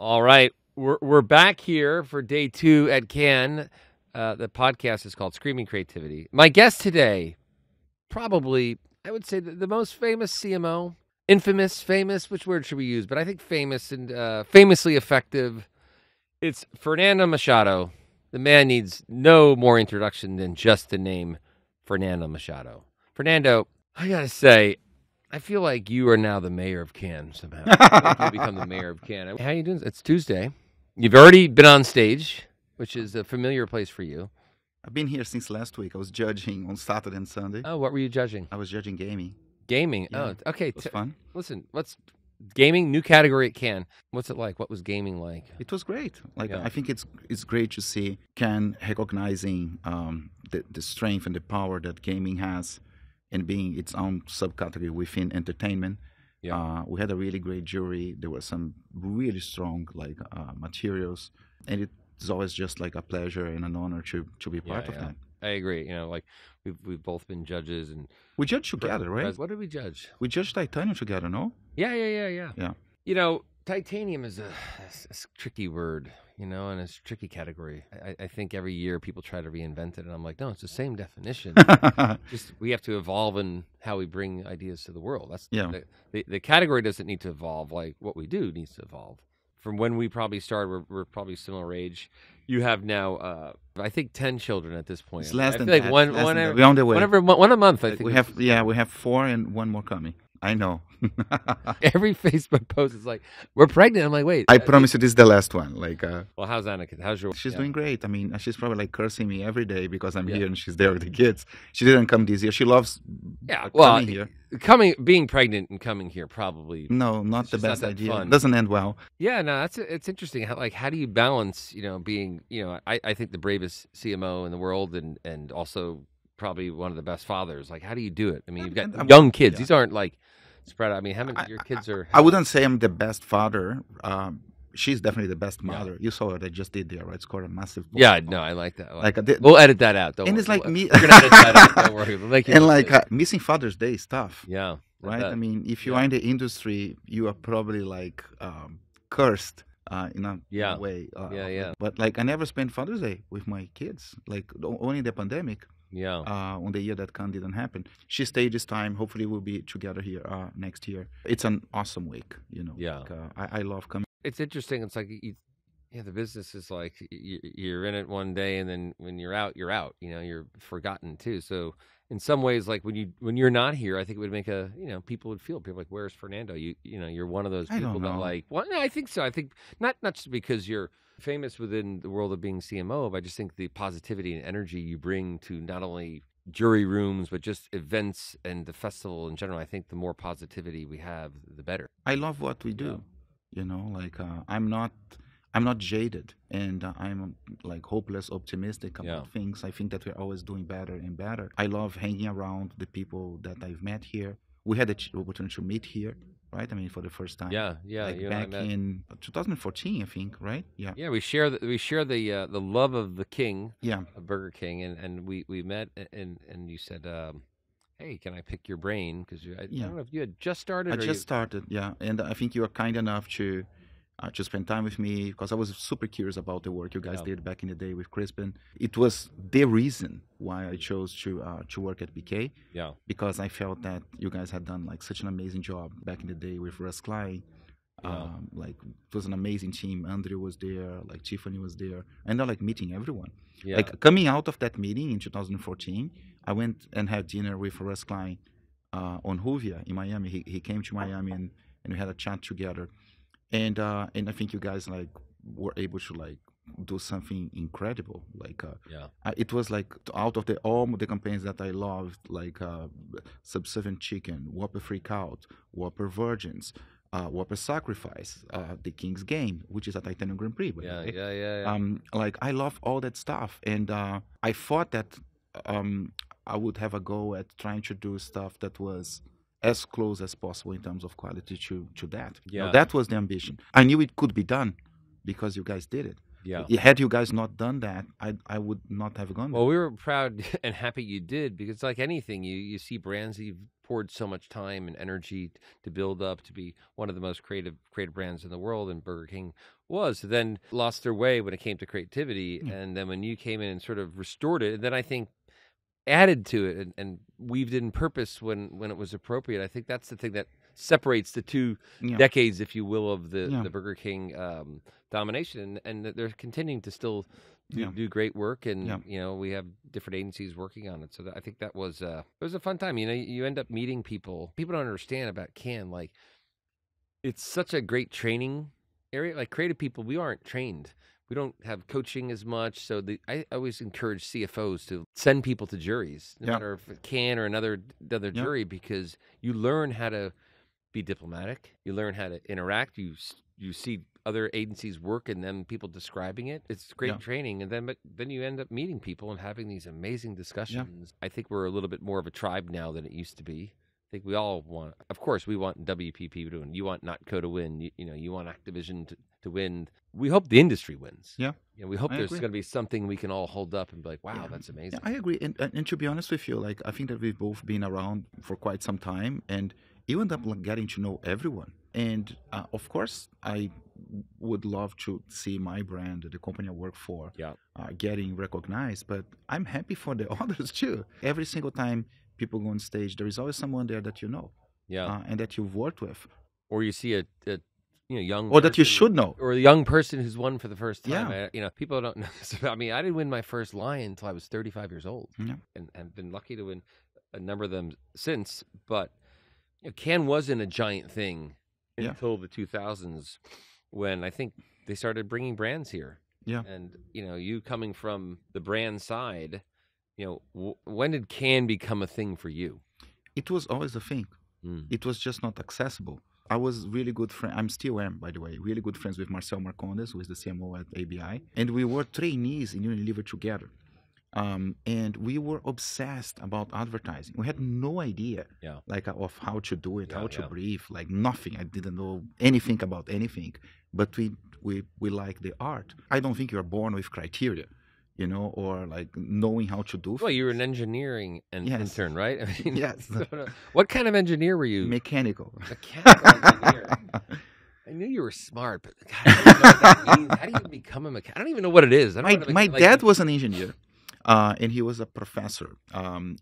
All right, we're back here for day 2 at Cannes. The podcast is called Screaming Creativity. My guest today, probably, I would say the most famous CMO, infamous, famous. Which word should we use? But I think famous and famously effective. It's Fernando Machado. The man needs no more introduction than just the name Fernando Machado. Fernando, I gotta say, I feel like you are now the mayor of Cannes somehow. I feel like you become the mayor of Cannes. How are you doing? It's Tuesday. You've already been on stage, which is a familiar place for you. I've been here since last week. I was judging on Saturday and Sunday. Oh, what were you judging? I was judging gaming. Gaming? Yeah. Oh, okay. It was fun. Listen, gaming, new category at Cannes. What's it like? What was gaming like? It was great. Yeah. I think it's great to see Cannes recognizing the strength and the power that gaming has and being its own subcategory within entertainment. Yeah. We had a really great jury. There were some really strong materials, and it's always just like a pleasure and an honor to be part of that. I agree. You know, like we've both been judges, and We judged together, right? What did we judge? We judged Titanium together, no? Yeah. Yeah. You know, titanium is a tricky word, you know, and it's a tricky category. I think every year people try to reinvent it, and I'm like, no, it's the same definition. Just we have to evolve in how we bring ideas to the world. That's the category doesn't need to evolve like what we do needs to evolve. From when we probably started, we're probably similar age. You have now, I think, 10 children at this point. It's less than like that. one We're on the way. one a month. I think we have 4 and 1 more coming. I know. Every Facebook post is like, "We're pregnant." I'm like, "Wait." I promise you, this is the last one. Well, how's Annika? How's your? She's doing great. I mean, she's probably like cursing me every day because I'm here and she's there with the kids. She didn't come this year. She loves coming here. Being pregnant and coming here probably. No, not the best not idea. Fun. It doesn't end well. Yeah, no, it's interesting. How do you balance, being, I think the bravest CMO in the world and also probably one of the best fathers. Like, how do you do it? I mean, you've got young kids. These aren't like spread out. I mean, how many your kids are? I wouldn't say I'm the best father. She's definitely the best mother. You saw what I just did there, right? Scored a massive goal. Yeah, no, I like that. Like we'll edit that out. Don't and worry. it's like me. We're gonna edit that out. Don't worry. We'll make it and missing Father's Day is tough. Yeah. Right. I mean, if you are in the industry, you are probably like cursed in a way. But like, I never spent Father's Day with my kids. Like only the pandemic. Yeah. On the year that Cannes didn't happen. She stayed this time. Hopefully we'll be together here next year. It's an awesome week, Yeah. Like, I love coming. It's interesting. It's like, the business is like you're in it one day, and then when you're out, you're out. You're forgotten too. So in some ways, like when you're not here, I think it would make people would feel. People like, where's Fernando? You're one of those people that like. Well, no, I think so. I think not just because you're famous within the world of being CMO, but I just think the positivity and energy you bring to not only jury rooms but just events and the festival in general. I think the more positivity we have, the better. I love what we do. I'm not jaded, and I'm like hopeless optimistic about things. I think that we're always doing better and better. I love hanging around the people that I've met here. We had the opportunity to meet here, right? I mean, for the first time. Yeah. Like back in 2014, I think, right? Yeah. Yeah, we share the love of the king. Yeah. Of Burger King, and we met, and you said, "Hey, can I pick your brain?" Because I don't know if you had just started. I just started, yeah, and I think you were kind enough to spend time with me because I was super curious about the work you guys did back in the day with Crispin. It was the reason why I chose to work at BK. Yeah. Because I felt that you guys had done like such an amazing job back in the day with Russ Klein. Like it was an amazing team. Andrew was there, like Tiffany was there, and they're like meeting everyone. Yeah. Like coming out of that meeting in 2014, I went and had dinner with Russ Klein on Juvia in Miami. He came to Miami and we had a chat together. And I think you guys like were able to like do something incredible. Like it was like out of all the campaigns that I loved, like Subservient Chicken, Whopper Freak Out, Whopper Virgins, Whopper Sacrifice, The King's Game, which is a Titanium Grand Prix. Yeah. Like I love all that stuff, and I thought that I would have a go at trying to do stuff that was as close as possible in terms of quality to that. Yeah. That was the ambition. I knew it could be done because you guys did it. Yeah. Had you guys not done that, I would not have gone there. Well, we were proud and happy you did, because like anything, you see brands that you've poured so much time and energy to build up to be one of the most creative brands in the world, and Burger King was. Then lost their way when it came to creativity, and then when you came in and sort of restored it, and then I think added to it and weaved in purpose when it was appropriate. I think that's the thing that separates the two decades, if you will, of the Burger King domination, and they're continuing to still do great work, and we have different agencies working on it. So I think that was it was a fun time. You end up meeting people. People don't understand about Cannes. Like, it's such a great training area. Like, creative people, we aren't trained. We don't have coaching as much, so I always encourage CFOs to send people to juries, no matter if it can or another jury, because you learn how to be diplomatic, you learn how to interact, you see other agencies work and then people describing it. It's great training, and then you end up meeting people and having these amazing discussions. I think we're a little bit more of a tribe now than it used to be. I think we all want, of course, we want WPP to win. You want NotCo to win. You want Activision to win. We hope the industry wins. Yeah. We hope there's going to be something we can all hold up and be like, wow, that's amazing. Yeah, I agree. And to be honest with you, like, I think that we've both been around for quite some time, and you end up getting to know everyone. And of course, I would love to see my brand, the company I work for, getting recognized. But I'm happy for the others too. Every single time people go on stage, there is always someone there that you know, and that you've worked with, or you see a young, or that you should know, or a young person who's won for the first time. People don't know. I mean, I didn't win my first Lion until I was 35 years old, and been lucky to win a number of them since. But Cannes wasn't a giant thing until the 2000s, when I think they started bringing brands here. Yeah, and you coming from the brand side. When did Cannes become a thing for you? It was always a thing. It was just not accessible. I was really good friend. I'm still am, by the way, really good friends with Marcel Marcondes, who is the CMO at ABI. And we were trainees in Unilever together. And we were obsessed about advertising. We had no idea of how to do it, how to brief, like nothing. I didn't know anything about anything. But we like the art. I don't think you're born with criteria, or like knowing how to do. Well, you were an engineering intern, right? I mean, yes. What kind of engineer were you? Mechanical. Engineer. I knew you were smart, but God, I don't know what that means. How do you become a mechanic? I don't even know what it is. My dad was an engineer, and he was a professor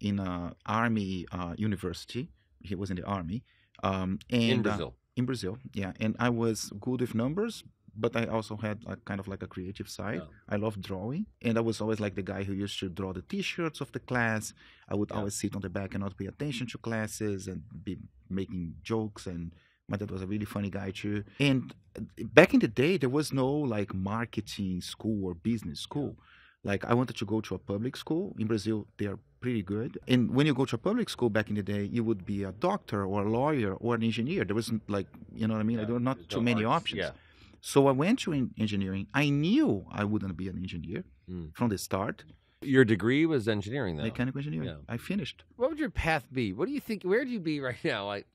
in an army university. He was in the army. And, in Brazil. In Brazil, yeah. And I was good with numbers, but I also had kind of like a creative side. I loved drawing, and I was always like the guy who used to draw the T-shirts of the class. I would always sit on the back and not pay attention to classes and be making jokes. And my dad was a really funny guy too. And back in the day, there was no like marketing school or business school. Like, I wanted to go to a public school. In Brazil, they are pretty good. And when you go to a public school back in the day, you would be a doctor or a lawyer or an engineer. There wasn't like, you know what I mean? There were not too many options. Yeah. So I went to engineering. I knew I wouldn't be an engineer from the start. Your degree was engineering, though? Mechanical engineering. Yeah. I finished. What would your path be? What do you think? Where would you be right now? Like,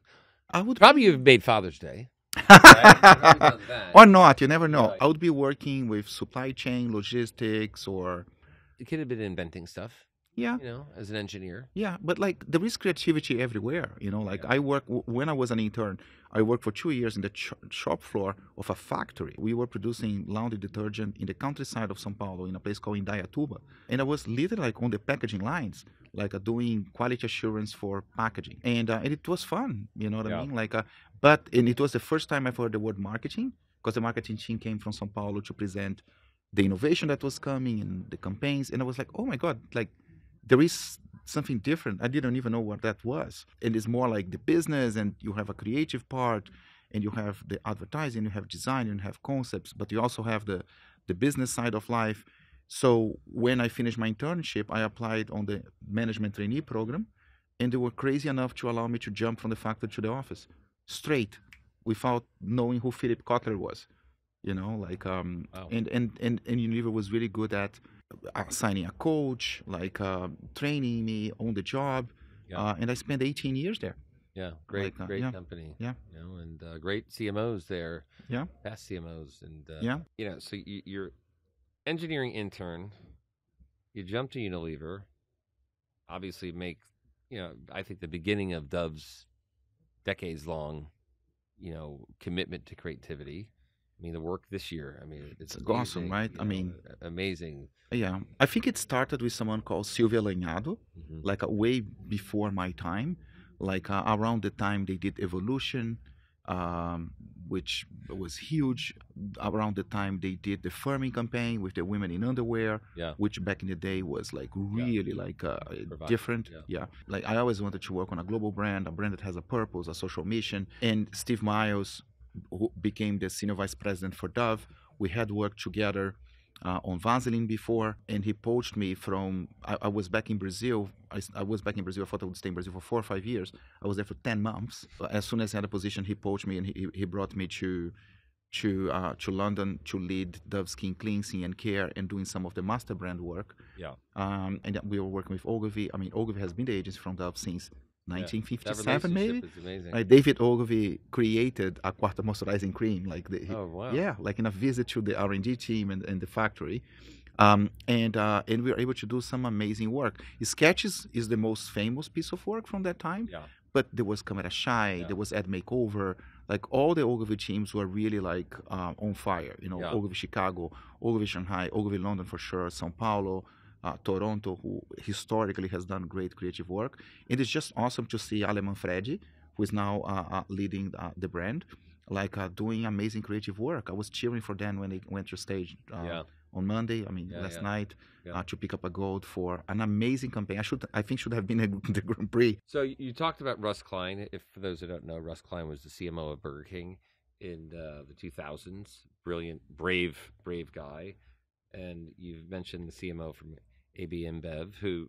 I would probably you've made Father's Day. Right? Or not, you never know. Right. I would be working with supply chain, logistics, or you could have been inventing stuff. Yeah, as an engineer. Yeah, but like there is creativity everywhere. I work when I was an intern. I worked for 2 years in the shop floor of a factory. We were producing laundry detergent in the countryside of São Paulo, in a place called Indaiatuba, and I was literally like on the packaging lines, like doing quality assurance for packaging, and it was fun. You know what I mean? And it was the first time I've heard the word marketing, because the marketing team came from São Paulo to present the innovation that was coming and the campaigns, and I was like, oh my god, like. There is something different. I didn't even know what that was. And it's more like the business, and you have a creative part, and you have the advertising, you have design, and you have concepts, but you also have the business side of life. So when I finished my internship, I applied on the management trainee program, and they were crazy enough to allow me to jump from the factory to the office, straight, without knowing who Philip Kotler was. And Unilever was really good at assigning a coach, training me on the job, and I spent 18 years there. Yeah, great company. Yeah, and great CMOs there. Yeah, past CMOs, and so you're engineering intern. You jump to Unilever, obviously make I think the beginning of Dove's decades-long, commitment to creativity. I mean, the work this year. I mean, it's amazing, awesome, right? I mean, amazing. Yeah, I think it started with someone called Silvia Lanhado, like way before my time, like around the time they did Evolution, which was huge. Around the time they did the Firming campaign with the women in underwear, which back in the day was like really like different. Yeah, like I always wanted to work on a global brand, a brand that has a purpose, a social mission. And Steve Miles, who became the senior vice president for Dove, we had worked together on Vaseline before, and he poached me from. I was back in Brazil. I was back in Brazil. I thought I would stay in Brazil for 4 or 5 years. I was there for 10 months. As soon as I had a position, he poached me, and he brought me to London to lead Dove Skin Cleansing and Care and doing some of the master brand work. Yeah. And we were working with Ogilvy. I mean, Ogilvy has been the agency from Dove since 1957, that maybe. is amazing. Like David Ogilvy created a quarter moisturizing cream, like oh wow, yeah, like in a visit to the R&D team and the factory, and we were able to do some amazing work. Sketches is the most famous piece of work from that time, but there was Camera Shy, there was Ad Makeover, like all the Ogilvy teams were really like on fire. Ogilvy Chicago, Ogilvy Shanghai, Ogilvy London for sure, São Paulo. Toronto, who historically has done great creative work. It is just awesome to see Ale Manfredi, who is now leading the brand, like doing amazing creative work. I was cheering for them when they went to stage on Monday. I mean, last night to pick up a gold for an amazing campaign. I think should have been the Grand Prix. So you talked about Russ Klein. If for those who don't know, Russ Klein was the CMO of Burger King in the 2000s. Brilliant, brave guy. And you've mentioned the CMO from AB InBev, who,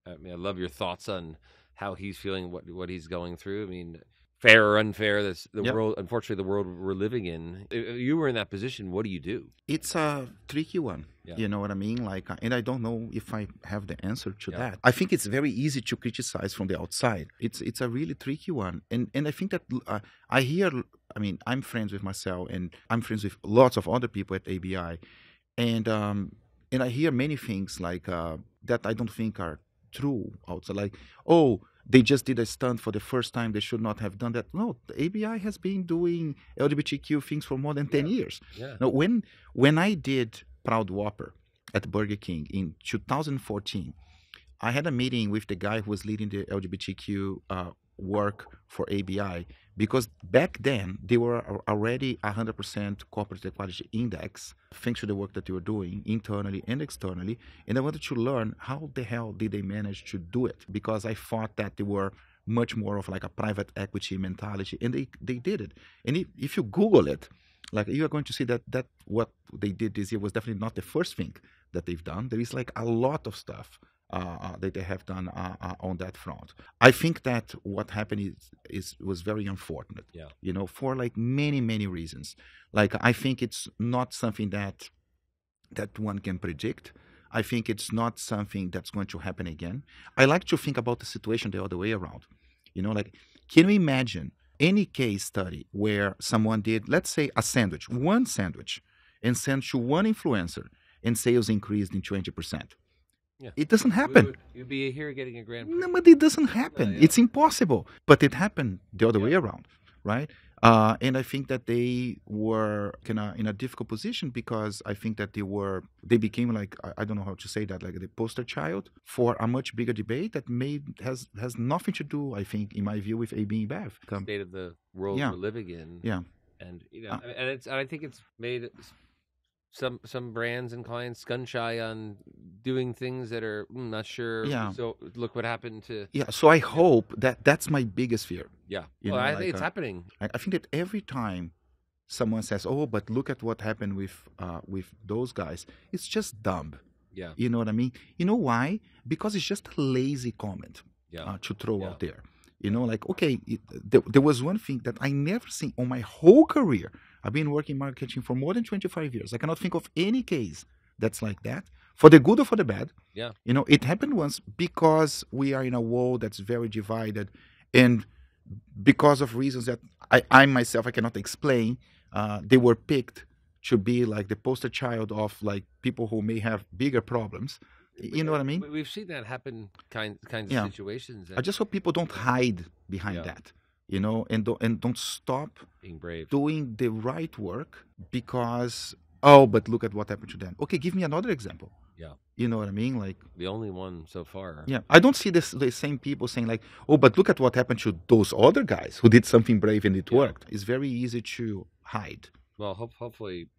I mean, I love your thoughts on how he's feeling, what he's going through. I mean, fair or unfair, world, unfortunately, the world we're living in. If you were in that position, what do you do? It's a tricky one. You know what I mean? Like, and I don't know if I have the answer to that. I think it's very easy to criticize from the outside. It's a really tricky one. And I think that I hear, I mean, I'm friends with Marcel, and I'm friends with lots of other people at ABI. And I hear many things like that I don't think are true. Also, like, oh, they just did a stunt for the first time. They should not have done that. No, the ABI has been doing LGBTQ things for more than 10 years. Now, when I did Proud Whopper at Burger King in 2014, I had a meeting with the guy who was leading the LGBTQ work for ABI, because back then they were already 100% corporate equality index, thanks to the work that they were doing internally and externally. And I wanted to learn how the hell did they manage to do it, because I thought that they were much more of like a private equity mentality, and they did it. And if you Google it, like, you are going to see that what they did this year was definitely not the first thing that they've done. There is like a lot of stuff that they have done on that front. I think that what happened was very unfortunate. For like many reasons. Like, I think it's not something that one can predict. I think it's not something that's going to happen again. I like to think about the situation the other way around. Like, can we imagine any case study where someone did, let's say, one sandwich, and sent to one influencer, and sales increased in 20%? It doesn't happen. You'd be here getting a Grand Prix. No, but it doesn't happen. It's impossible. But it happened the other way around, right? And I think that they were in a difficult position, because I think that they became like, I don't know how to say that, like the poster child for a much bigger debate that has nothing to do, I think, in my view, with AB InBev. State of the world we're living in. And I think it's made some brands and clients gun shy on doing things that are not sure. So look what happened to. So I hope that's my biggest fear. I think it's happening. I think that every time someone says, "Oh, but look at what happened with those guys," it's just dumb. You know what I mean? You know why? Because it's just a lazy comment to throw out there. Like, okay, there was one thing that I never seen on my whole career. I've been working marketing for more than 25 years. I cannot think of any case that's like that, for the good or for the bad. It happened once because we are in a world that's very divided, and because of reasons that I myself, I cannot explain, they were picked to be like the poster child of like people who may have bigger problems You know what I mean? We've seen that happen kinds of Yeah. situations. I just hope people don't hide behind Yeah. that, and don't stop Being brave. doing the right work because but look at what happened to them. Okay, give me another example. Yeah. You know what I mean? Like, The only one so far. yeah, I don't see the same people saying like, oh, but look at what happened to those other guys who did something brave and it worked. It's very easy to hide. Well, hopefully,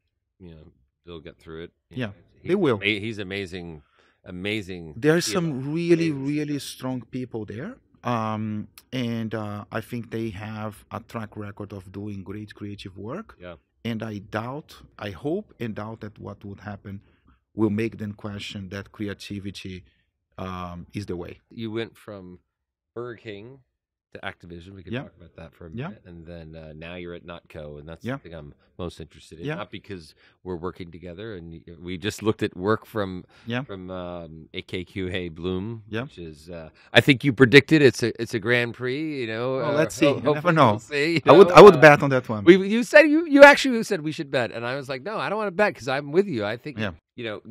they'll get through it. Yeah, they will. He's amazing. There are some really, really strong people there. And I think they have a track record of doing great creative work. Yeah. And I hope and doubt that what would happen will make them question that creativity is the way. You went from Burger King to Activision. We could talk about that for a minute. And then now you're at NotCo, and that's the thing I'm most interested in. Not because we're working together, and we just looked at work from AKQA Bloom, which is I think you predicted it's a Grand Prix. Well, let's see. You never know. We'll see, I would bet on that one. You said you actually said we should bet, and I was like, no, I don't want to bet because I'm with you. I think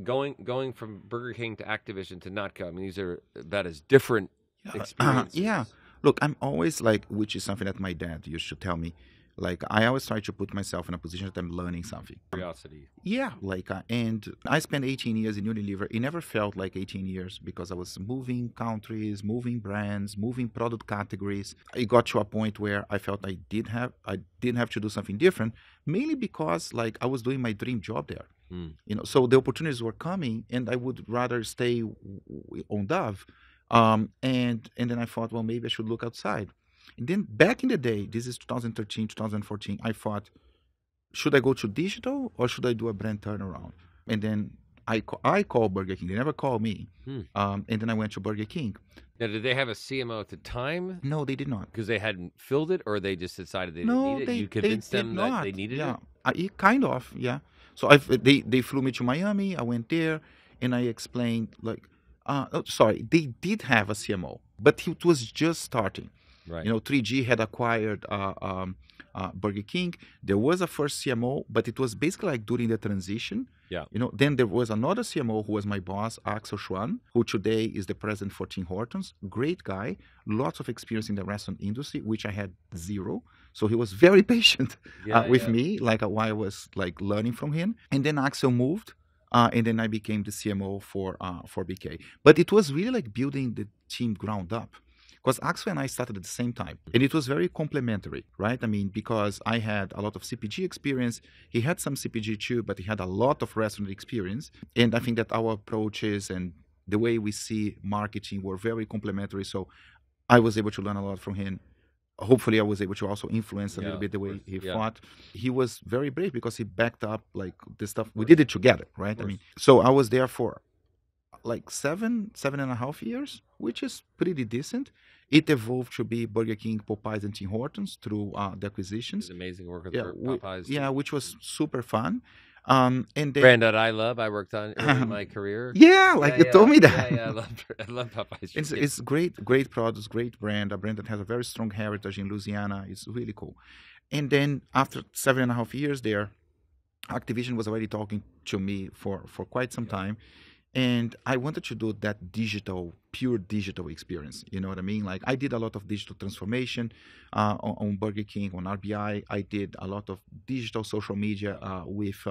going from Burger King to Activision to NotCo. I mean, these are about as different experiences. Look, I'm always like, which is something that my dad used to tell me, like, I always try to put myself in a position that I'm learning something. Curiosity. Yeah, like, and I spent 18 years in Unilever. It never felt like 18 years because I was moving countries, moving brands, moving product categories. It got to a point where I felt I didn't have to do something different, mainly because, like, I was doing my dream job there. So the opportunities were coming, and I would rather stay on Dove. And then I thought, well, maybe I should look outside. And then back in the day, this is 2013, 2014, I thought, should I go to digital or should I do a brand turnaround? And then I called Burger King. They never called me. And then I went to Burger King. Now, did they have a CMO at the time? No, they did not. Because they hadn't filled it, or they just decided they didn't need it? You convinced them that they needed it? Kind of, yeah. So they flew me to Miami. I went there, and I explained, like, they did have a CMO, but it was just starting. Right. 3G had acquired Burger King. There was a first CMO, but it was basically like during the transition. Yeah. Then there was another CMO who was my boss, Axel Schwan, who today is the president for Tim Hortons. Great guy, lots of experience in the restaurant industry, which I had zero. So he was very patient with me, like while I was like learning from him. And then Axel moved. And then I became the CMO for BK. But it was really like building the team ground up. Because Axel and I started at the same time. And it was very complementary, right? I mean, because I had a lot of CPG experience. He had some CPG too, but he had a lot of restaurant experience. And I think that our approaches and the way we see marketing were very complementary. So I was able to learn a lot from him. Hopefully, I was able to also influence a little bit the way he thought. He was very brave because he backed up like the stuff. We did it together, right? I mean, so I was there for like 7.5 years, which is pretty decent. It evolved to be Burger King, Popeyes, and Tim Hortons through the acquisitions. Amazing work with Popeyes. Yeah, which was super fun. And then, brand that I love, I worked on in my career. Yeah, like you told me that. Yeah, I love Popeyes. It's great products, great brand, a brand that has a very strong heritage in Louisiana. It's really cool. And then after 7.5 years there, Activision was already talking to me for quite some time. And I wanted to do that pure digital experience. You know what I mean? Like I did a lot of digital transformation on Burger King, on RBI. I did a lot of digital social media with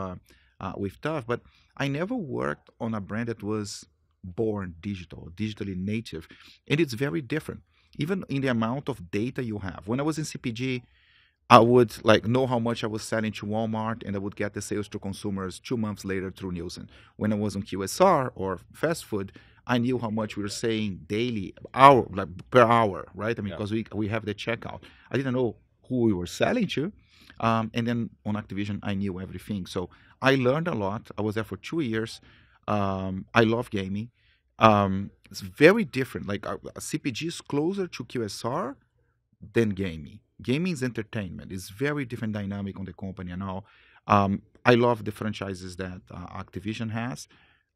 Dove, but I never worked on a brand that was born digital, digitally native. And it's very different, even in the amount of data you have. When I was in CPG, I would like know how much I was selling to Walmart, and I would get the sales to consumers 2 months later through Nielsen. When I was on QSR or fast food, I knew how much we were saying daily, per hour, right? I mean, because we have the checkout. I didn't know who we were selling to. And then on Activision, I knew everything. So I learned a lot. I was there for 2 years. I love gaming. It's very different. Like CPG is closer to QSR than gaming. Gaming is entertainment. It's very different dynamic on the company and all. I love the franchises that Activision has.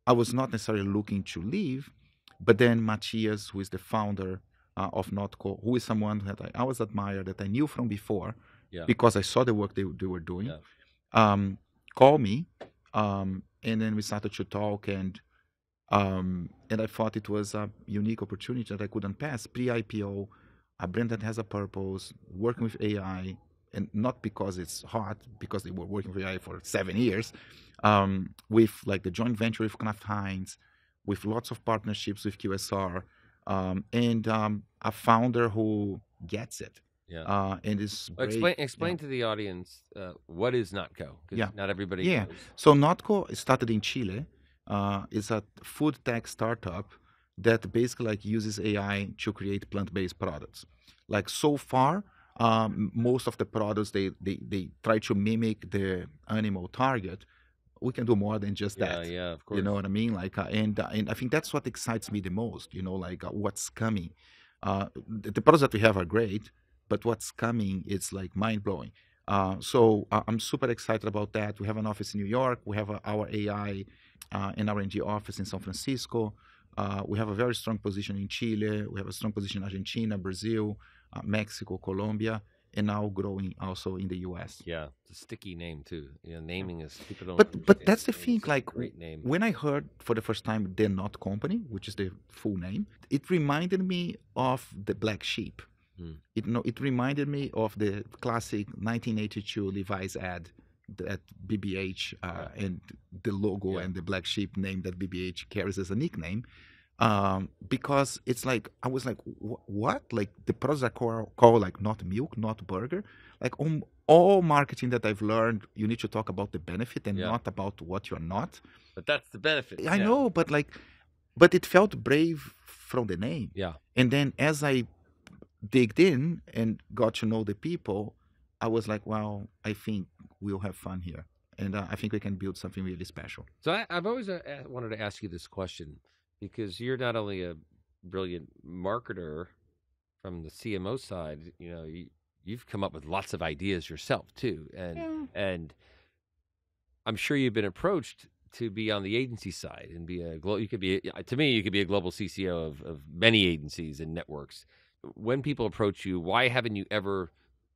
I was not necessarily looking to leave, but then Matthias, who is the founder of NotCo, who is someone that I always admired, that I knew from before, because I saw the work they were doing, called me, and then we started to talk, and And I thought it was a unique opportunity that I couldn't pass. Pre-IPO, a brand that has a purpose, working with AI, and not because it's hot, because they were working with AI for 7 years, with like the joint venture with Kraft Heinz, with lots of partnerships with QSR, and a founder who gets it. Yeah. And is Well, brave. explain to the audience what is NotCo, because not everybody knows. So NotCo started in Chile. It's a food tech startup that basically like uses AI to create plant-based products. Like so far, most of the products they try to mimic the animal target. We can do more than just that. Yeah, of course. You know what I mean? Like, and I think that's what excites me the most. You know, like what's coming. The products that we have are great, but what's coming is like mind blowing. So I'm super excited about that. We have an office in New York. We have our AI and R&D office in San Francisco. We have a very strong position in Chile. We have a strong position in Argentina, Brazil, Mexico, Colombia, and now growing also in the U.S. Yeah, it's a sticky name too. You know, naming is people don't. But that's the thing. Like great name. When I heard for the first time the Not Company, which is the full name, it reminded me of the Black Sheep. It reminded me of the classic 1982 Levi's ad that BBH and the logo and the black sheep name that BBH carries as a nickname, because it's like I was like, what? Like the products are called like not milk, not burger. Like on all marketing that I've learned, you need to talk about the benefit and not about what you're not. But that's the benefit. I know, but it felt brave from the name. Yeah. And then as I digged in and got to know the people, I was like, well, I think we'll have fun here. And I think we can build something really special. So I've always wanted to ask you this question, because you're not only a brilliant marketer from the CMO side, you know, you've come up with lots of ideas yourself too. And I'm sure you've been approached to be on the agency side and be you could be a global CCO of many agencies and networks. When people approach you, why haven't you ever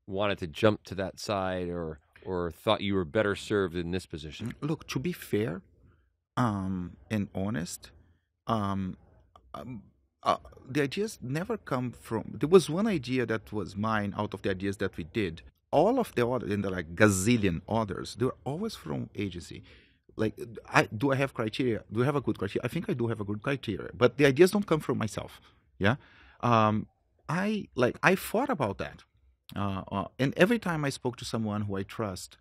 wanted to jump to that side or thought you were better served in this position? Look, to be fair and honest, the ideas never come from... There was one idea that was mine out of the ideas that we did. All of the others, and there are like gazillion others, they were always from agency. Like, do I have criteria? Do I have a good criteria? I think I do have a good criteria, but the ideas don't come from myself. Yeah. I thought about that. And every time I spoke to someone who I trust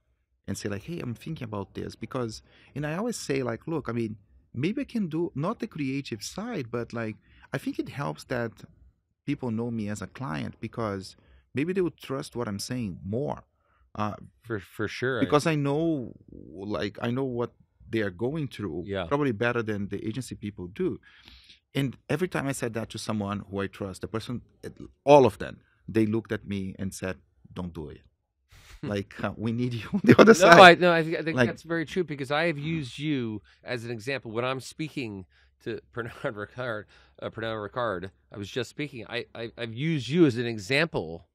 and say like, hey, I'm thinking about this, because, and I always say like, look, I mean, maybe I can do not the creative side, but like, I think it helps that people know me as a client, because maybe they would trust what I'm saying more. For sure. Because I know what they are going through, probably better than the agency people do. And every time I said that to someone who I trust, the person, all of them, they looked at me and said, don't do it. Like, we need you on the other side. I think like, that's very true, because I have used you as an example. When I'm speaking to Fernando Ricard, I was just speaking, I've used you as an example,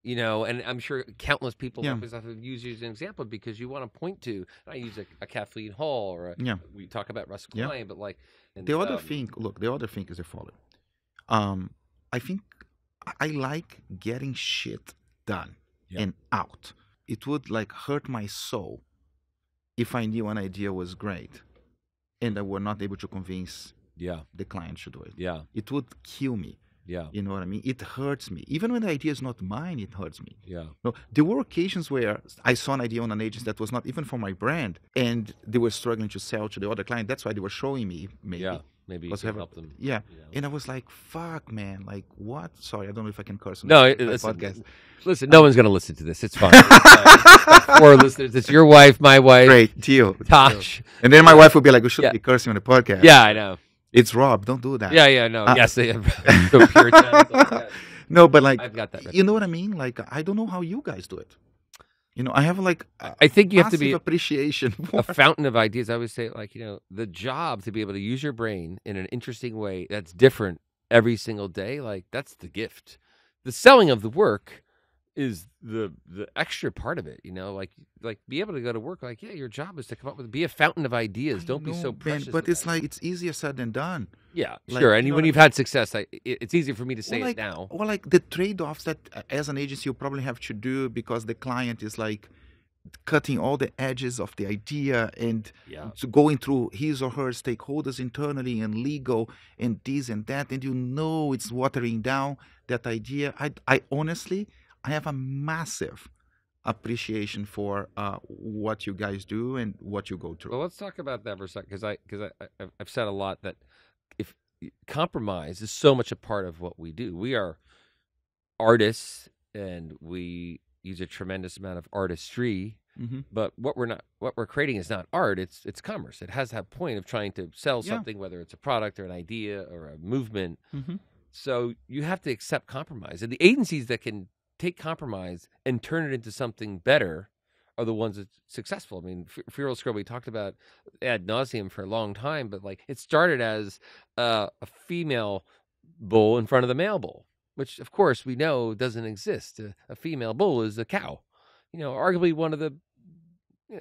you know, and I'm sure countless people have used you as an example, because you want to point to, I use a Kathleen Hall, or we talk about Russ Klein, but like... And, the other thing is the following. I think I like getting shit done and out. It would like hurt my soul if I knew an idea was great and I were not able to convince the client to do it. Yeah. It would kill me. Yeah. You know what I mean? It hurts me. Even when the idea is not mine, it hurts me. Yeah. No, there were occasions where I saw an idea on an agency that was not even for my brand, and they were struggling to sell to the other client. That's why they were showing me, maybe. Yeah. Maybe you can help them. Yeah. And I was like, fuck, man. Like, what? Sorry, I don't know if I can curse on this podcast. Listen, no one's going to listen to this. It's fine. Four listeners. It's your wife, my wife. Great. Deal. Tosh. And then my wife would be like, we shouldn't be cursing on the podcast. Yeah, I know. It's Rob. Don't do that. Yeah, no. Yes, they have so Puritan. No, but like, I've got that. You know what I mean? Like, I don't know how you guys do it. You know, I have like, I think you have to be appreciation for a fountain of ideas. I always say, like, you know, the job to be able to use your brain in an interesting way that's different every single day. Like, that's the gift. The selling of the work is the extra part of it, like be able to go to work, your job is to come up with, be a fountain of ideas. Don't be so precious. But it's like, it's easier said than done. Yeah, Like, sure. And when you've had success, it's easier for me to say it now. Or like the trade-offs that as an agency you probably have to do because the client is like cutting all the edges of the idea and going through his or her stakeholders internally and legal and this and that, and it's watering down that idea. I honestly, I have a massive appreciation for what you guys do and what you go through. Well, let's talk about that for a second, because I've said a lot that if compromise is so much a part of what we do. We are artists, and we use a tremendous amount of artistry. Mm-hmm. But what we're creating is not art. It's commerce. It has that point of trying to sell something, whether it's a product or an idea or a movement. Mm-hmm. So you have to accept compromise, and the agencies that can take compromise and turn it into something better are the ones that's successful. I mean, Feral Scrub, we talked about ad nauseum for a long time, but it started as a female bull in front of the male bull, which of course we know doesn't exist. A female bull is a cow. Arguably one of the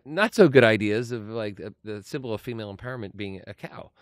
not so good ideas of the symbol of female empowerment being a cow.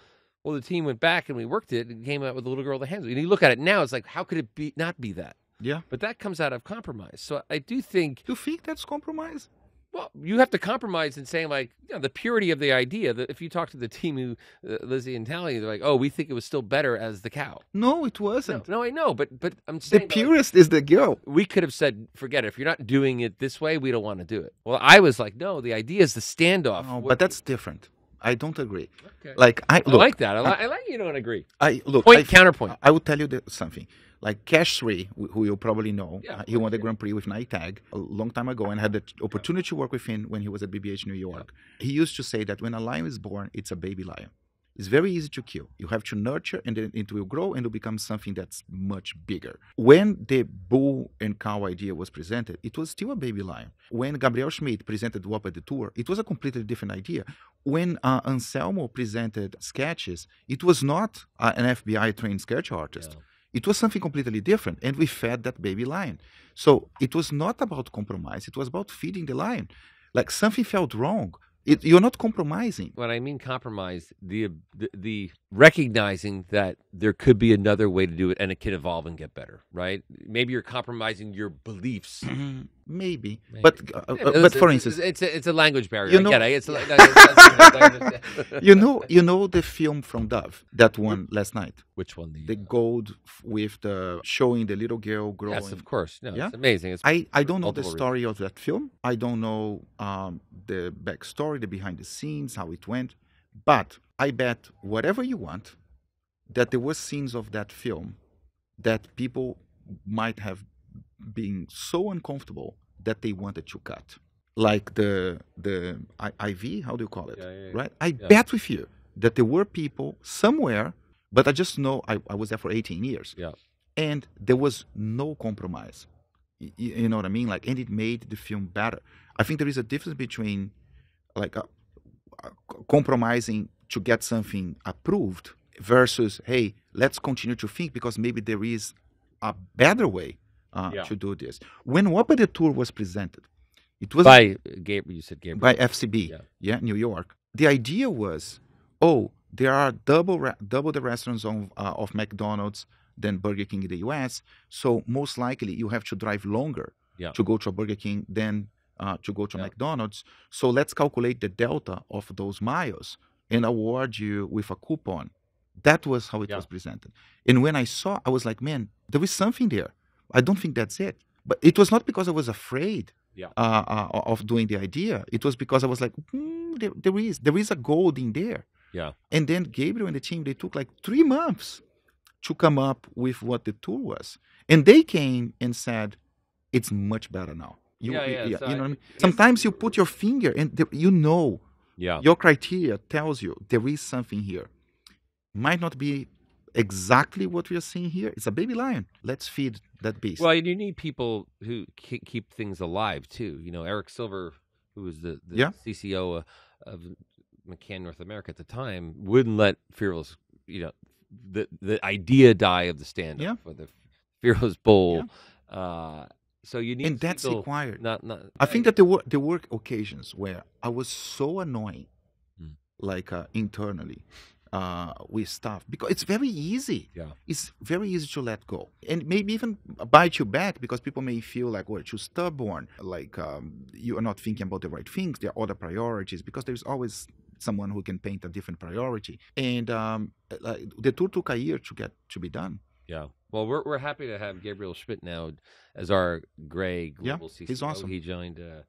Well, the team went back and we worked it and came out with a little girl with the hands. And you look at it now, it's like, how could it not be that? Yeah. But that comes out of compromise. So I do think... You think that's compromise? Well, you have to compromise in saying, the purity of the idea. That if you talk to the team who, Lizzie and Tally, they're like, oh, we think it was still better as the cow. No, it wasn't. No, I know, but I'm saying... The purist is the girl. We could have said, forget it. If you're not doing it this way, we don't want to do it. Well, I was like, no, the idea is the standoff. Oh, but that's different. I don't agree. Okay. I like that. I like you don't agree. Counterpoint. I would tell you something. Like Cash 3, who you probably know, he won the Grand Prix with NITAG a long time ago, and had the opportunity to work with him when he was at BBH New York. Yeah. He used to say that when a lion is born, it's a baby lion. It's very easy to kill. You have to nurture, and then it will grow and it will become something that's much bigger. When the bull and cow idea was presented, it was still a baby lion. When Gabriel Schmidt presented Wop at the Tour, it was a completely different idea. When Anselmo presented Sketches, it was not an FBI-trained sketch artist. Yeah. It was something completely different, and we fed that baby lion. So it was not about compromise. It was about feeding the lion. Like something felt wrong. You're not compromising. When I mean compromise, the recognizing that there could be another way to do it, and it can evolve and get better, right? Maybe you're compromising your beliefs. Maybe. But for instance, it's a language barrier. I get it. You know the film from Dove that won last night. Which one? The gold with the showing the little girl growing. Yes, of course. No, it's amazing. I don't know the story of that film. I don't know the backstory, the behind the scenes, how it went. But I bet whatever you want that there were scenes of that film that people might have been so uncomfortable that they wanted to cut. Like the IV, how do you call it? Yeah. Right? I bet with you that there were people somewhere, but I just know I was there for 18 years. Yeah. And there was no compromise. You know what I mean? And it made the film better. I think there is a difference between compromising to get something approved versus, hey, let's continue to think because maybe there is a better way to do this. When Wop at the Tour was presented, it was by Gabriel. You said Gabriel by FCB, New York. The idea was, there are double the restaurants of McDonald's than Burger King in the U.S. So most likely you have to drive longer to go to a Burger King than to go to McDonald's. So let's calculate the delta of those miles and award you with a coupon. That was how it was presented. And when I saw, I was like, man, there is something there. I don't think that's it. But it was not because I was afraid of doing the idea. It was because I was like, there is a gold in there. Yeah. And then Gabriel and the team, they took 3 months to come up with what the tour was. And they came and said, it's much better now. You know what I mean? Sometimes you put your finger and your criteria tells you there is something here. Might not be exactly what we are seeing here. It's a baby lion. Let's feed that beast. Well, you need people who keep things alive too. Eric Silver, who was the CCO of McCann North America at the time, wouldn't let Fearless, the idea die of the stand-up for the Fearless Bowl. So you need And that's people required. not. I think that there were occasions where I was so annoying, Mm. like internally, with staff, because it's very easy. Yeah. It's very easy to let go, and maybe even bite you back, because people may feel like, "Oh, you're too stubborn," like you are not thinking about the right things. There are other priorities, because there's always someone who can paint a different priority. And the tour took a year to be done. Yeah. Well, we're happy to have Gabriel Schmidt now as our Gray Global CCO. he's awesome. He joined a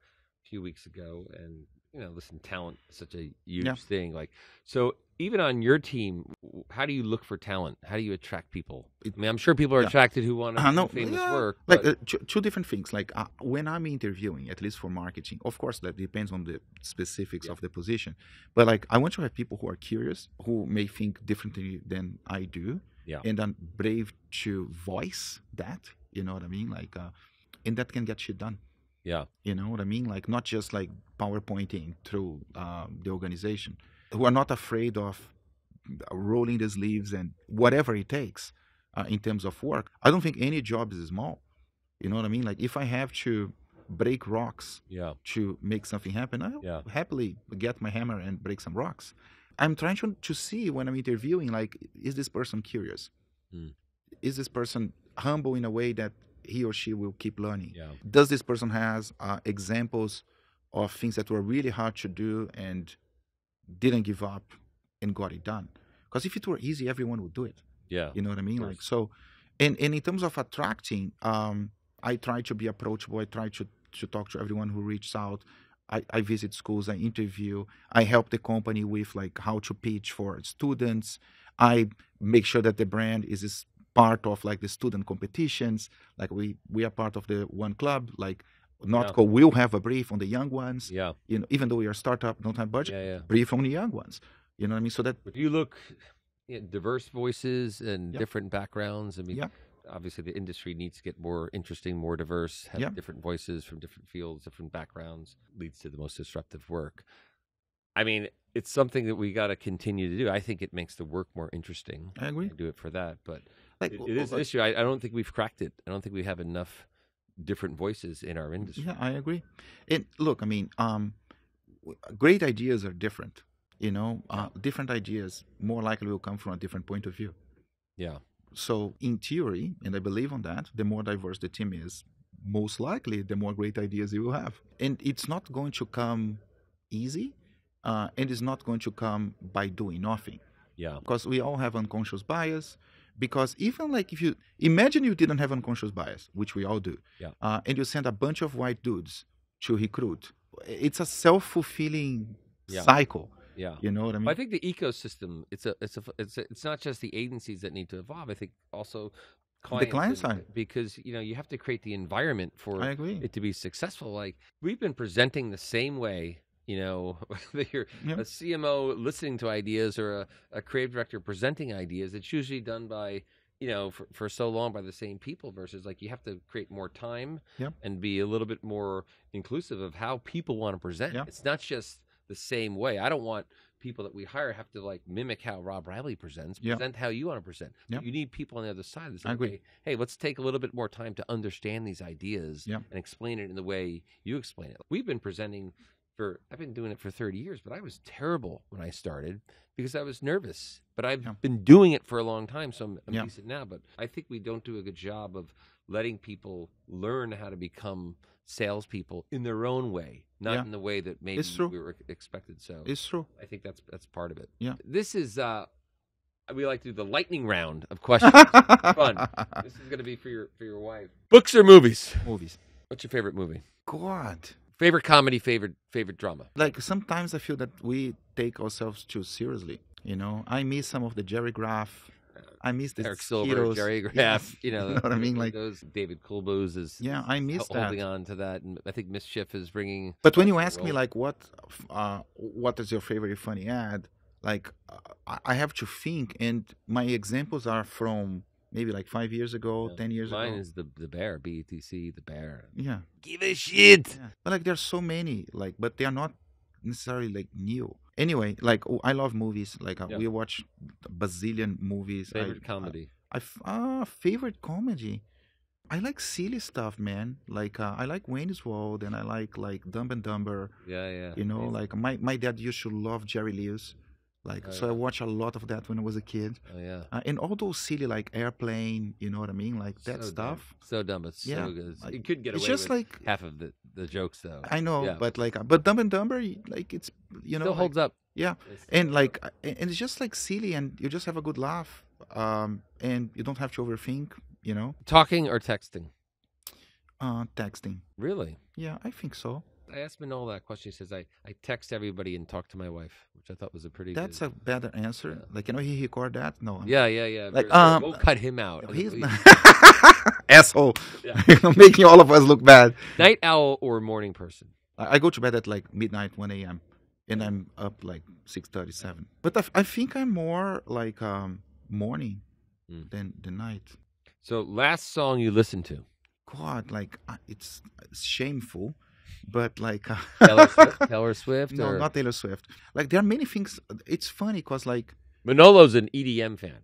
few weeks ago, and listen, talent is such a huge thing. Like, so even on your team, how do you look for talent? How do you attract people? I mean, I'm sure people are attracted who want to do famous work. Like two different things. Like when I'm interviewing, at least for marketing, of course that depends on the specifics of the position. But like, I want to have people who are curious, who may think differently than I do. Yeah. And I'm brave to voice that, you know what I mean? Like, and that can get shit done. Yeah. You know what I mean? Like, not just like PowerPointing through the organization, who are not afraid of rolling the sleeves and whatever it takes in terms of work. I don't think any job is small. You know what I mean? Like, if I have to break rocks to make something happen, I'll happily get my hammer and break some rocks. I'm trying to see when I'm interviewing, like, is this person curious? Is this person humble in a way that he or she will keep learning? Yeah. Does this person has examples of things that were really hard to do and didn't give up and got it done? Because if it were easy, everyone would do it. Yeah. You know what I mean? Like, so, and in terms of attracting, I try to be approachable. I try to talk to everyone who reaches out. I visit schools, I interview, I help the company with like how to pitch for students. I make sure that the brand is part of like the student competitions. Like we are part of the one club. Like NotCo will have a brief on the young ones. Yeah. Even though we are a startup, don't have budget, brief on the young ones. You know what I mean? So that if you look diverse voices and different backgrounds, I mean, obviously the industry needs to get more interesting, more diverse, have different voices from different fields, different backgrounds, leads to the most disruptive work. I mean, it's something that we got to continue to do. I think it makes the work more interesting. I agree. Do it for that, but like, it is an issue. I don't think we've cracked it. I don't think we have enough different voices in our industry. Yeah, I agree. And look, I mean, great ideas are different. Different ideas more likely will come from a different point of view. Yeah. So in theory, and I believe on that, the more diverse the team is, most likely the more great ideas you will have. And it's not going to come easy, and it's not going to come by doing nothing. Yeah. Because we all have unconscious bias. Because even like if you imagine you didn't have unconscious bias, which we all do, and you send a bunch of white dudes to recruit, it's a self-fulfilling cycle. Yeah, you know what I mean. I think the ecosystem. It's not just the agencies that need to evolve. I think also clients, the client side, because you have to create the environment for it to be successful. Like we've been presenting the same way. Whether you're a CMO listening to ideas or a creative director presenting ideas, it's usually done by for so long by the same people. Versus like you have to create more time and be a little bit more inclusive of how people want to present. It's not just the same way. I don't want people that we hire have to like mimic how Rob Reilly presents. Present how you want to present. You need people on the other side. That's like, I agree. Hey, let's take a little bit more time to understand these ideas and explain it in the way you explain it. We've been presenting I've been doing it for 30 years, but I was terrible when I started because I was nervous. But I've been doing it for a long time, so I'm decent now. But I think we don't do a good job of letting people learn how to become salespeople in their own way, not in the way that maybe we were expected. So it's true. I think that's part of it. Yeah. This is we like to do the lightning round of questions. Fun. This is going to be for your wife. Books or movies? Movies. What's your favorite movie? God. Favorite comedy, favorite drama? Like sometimes I feel that we take ourselves too seriously. I miss some of the Jerry Graff. I miss the Eric Silver, Jerry Graff. You know what I mean? Like those David Kulbuz is. Yeah, I miss holding on to that, and I think Mischief is bringing. But when you ask me like what is your favorite funny ad, like I have to think, and my examples are from maybe like 5 years ago, 10 years ago. Mine is the Bear, BETC, the Bear. Yeah. Give a shit. Yeah. But like there's so many, like, but they are not necessarily like new. Anyway, like I love movies. Like we watch a bazillion movies. Favorite comedy? Favorite comedy. I like silly stuff, man. Like I like Wayne's World, and I like Dumb and Dumber. Yeah, yeah. You know, Amazing. like my dad used to love Jerry Lewis. Like, Oh, so I yeah. watched a lot of that when I was a kid. Oh, yeah. And all those silly, like Airplane, you know what I mean? Like that So stuff. dumb. So dumb, but Yeah, so good. like, You could get it's away just with like half of the jokes, though. I know, Yeah. but like, but Dumb and Dumber, like it's you know, Still like, holds up. yeah, It's and still- like, and it's just like silly, and you just have a good laugh, and you don't have to overthink, you know. Talking or texting? Texting. Really? Yeah, I think so. I asked Manolo that question. He says, I text everybody and talk to my wife, which I thought was a pretty That's good... a better answer. Yeah. Like, you know, he record that. No, Yeah, yeah, yeah. Like, We'll cut him out. he's asshole. Yeah. Making all of us look bad. Night owl or morning person? I go to bed at like midnight, 1 a.m. and I'm up like 6:37. But I think I'm more like morning than the night. So last song you listened to? God, like it's shameful, but like Taylor Swift? Taylor Swift? no, or... not Taylor Swift. Like there are many things. It's funny because like Manolo's an EDM fan.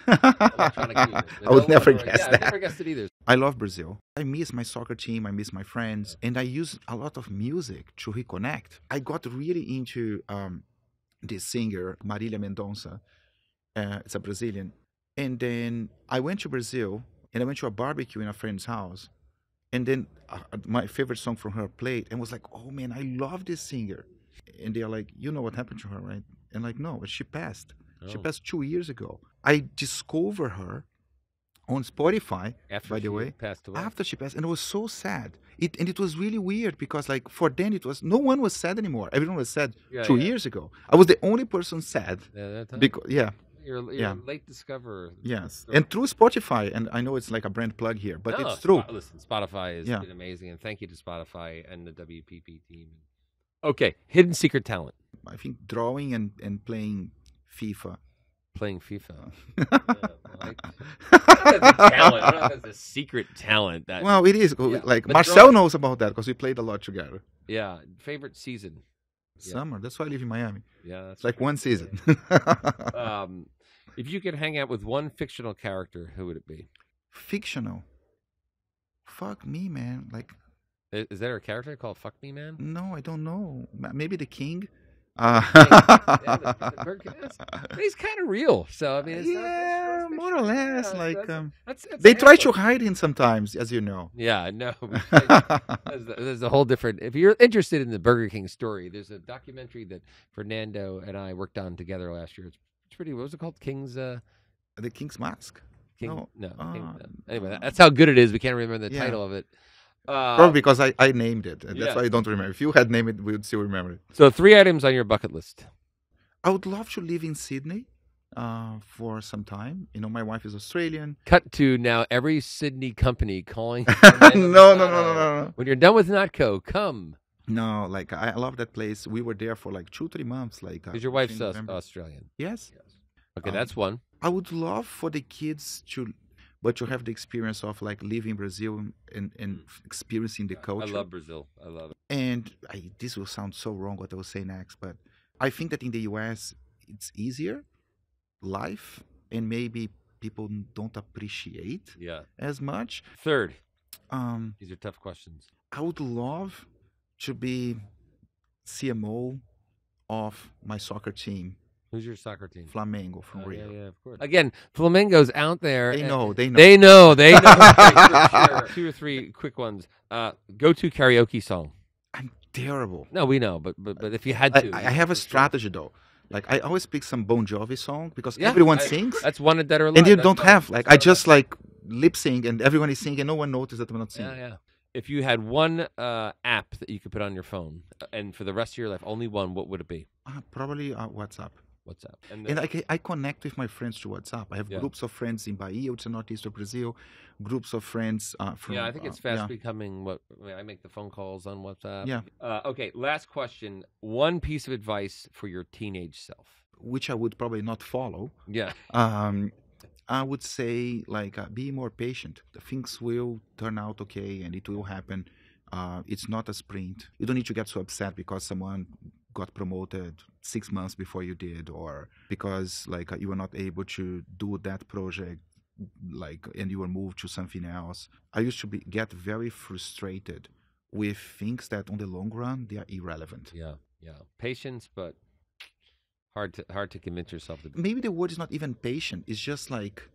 Electronic music. I would never Manolo- guess I that. never guessed it either. I love Brazil. I miss my soccer team. I miss my friends, and I use a lot of music to reconnect. I got really into this singer Marília Mendonça. It's a Brazilian, and then I went to Brazil and I went to a barbecue in a friend's house, and then my favorite song from her played, and was like, "Oh man, I love this singer." And they're like, "You know what happened to her, right?" And like, "No, but she passed. She Oh. passed 2 years ago." I discovered her on Spotify, After by the she way, passed away. after she passed, and it was so sad. It was really weird because like for then it was no one was sad anymore. Everyone was sad Yeah, 2 years ago. I was the only person sad That because you're yeah. a late discoverer. yes, and through Spotify, and I know it's like a brand plug here, but No, it's true. Listen, Spotify has Yeah. been amazing, and thank you to Spotify and the WPP team. Okay, hidden secret talent. I think drawing and playing FIFA. Playing FIFA. That's a talent. I don't know if that's a secret talent. That Well, it is Yeah, like but Marcel drawing- knows about that because we played a lot together. yeah, favorite season. Yeah. Summer. That's why I live in Miami. Yeah, that's It's like true. one season. If you could hang out with one fictional character, who would it be? Fictional. Fuck me, man. Like, Is there a character called Fuck Me Man? no, I don't know. Maybe the king. Yeah, the bird can ask. But he's kind of real, so I mean, it's Yeah, not, more or less. Yeah, Like, that's they try to handle. hide him sometimes, as you know. Yeah, no. There's a whole different. If you're interested in the Burger King story, there's a documentary that Fernando and I worked on together last year. It's pretty. What was it called? King's. The King's Mask. King. No. Anyway, that's how good it is. We can't remember the Yeah. title of it. Probably because I named it. And yeah. That's why I don't remember. If you had named it, we would still remember it. So 3 items on your bucket list. I would love to live in Sydney for some time. You know, my wife is Australian. Cut to now every Sydney company calling. No. When you're done with NotCo, come. No, like I love that place. We were there for like 2-3 months. Like, Because your wife's between November- Australian. Yes. Okay, that's one. I would love for the kids to have the experience of like living in Brazil and experiencing the culture. I love Brazil. I love it. And this will sound so wrong what I will say next, but I think that in the US it's easier life, and maybe people don't appreciate Yeah. as much. Third, Um, these are tough questions. I would love to be CMO of my soccer team, Who's your soccer team? Flamengo from Rio. Yeah, of course. Again, Flamengo's out there. They and- know. They know. For sure. 2 or 3 quick ones. Go-to karaoke song. I'm terrible. No, we know, but if you had to, I have a for sure. strategy though. Like I always pick some Bon Jovi song because Yeah, everyone sings, That's Wanted Dead or Alive. and you That's don't fine. have like That's I fine. just like lip sync and everyone is singing and no one noticed that I'm not singing. Yeah. If you had one app that you could put on your phone, and for the rest of your life, only one, what would it be? Probably WhatsApp. WhatsApp. And I connect with my friends through WhatsApp. I have Yeah. groups of friends in Bahia, which is northeast of Brazil, groups of friends from. I think it's fast yeah. becoming what I make the phone calls on WhatsApp. Yeah. Okay, last question. One piece of advice for your teenage self. Which I would probably not follow. Yeah. I would say like be more patient. The things will turn out okay, and it will happen. It's not a sprint. You don't need to get so upset because someone got promoted 6 months before you did, or because like you were not able to do that project and you were moved to something else. I used to get very frustrated with things that on the long run, they are irrelevant. Yeah. Patience, but hard to convince yourself to. Maybe the word is not even patient. It's just like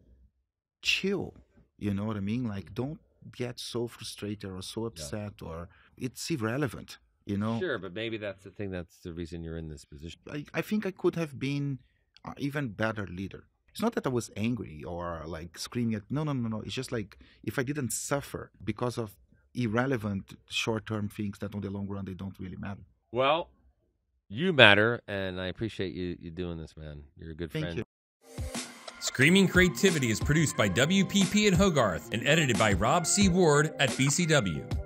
chill. You know what I mean? Like, don't get so frustrated or so upset, or it's irrelevant. You know? Sure, but maybe that's the reason you're in this position. I think I could have been an even better leader. It's not that I was angry or like screaming at, no. It's just like, if I didn't suffer because of irrelevant short-term things that on the long run, they don't really matter. Well, you matter, and I appreciate you doing this, man. You're a good friend. Thank you. Screaming Creativity is produced by WPP and Hogarth and edited by Rob C. Ward at BCW.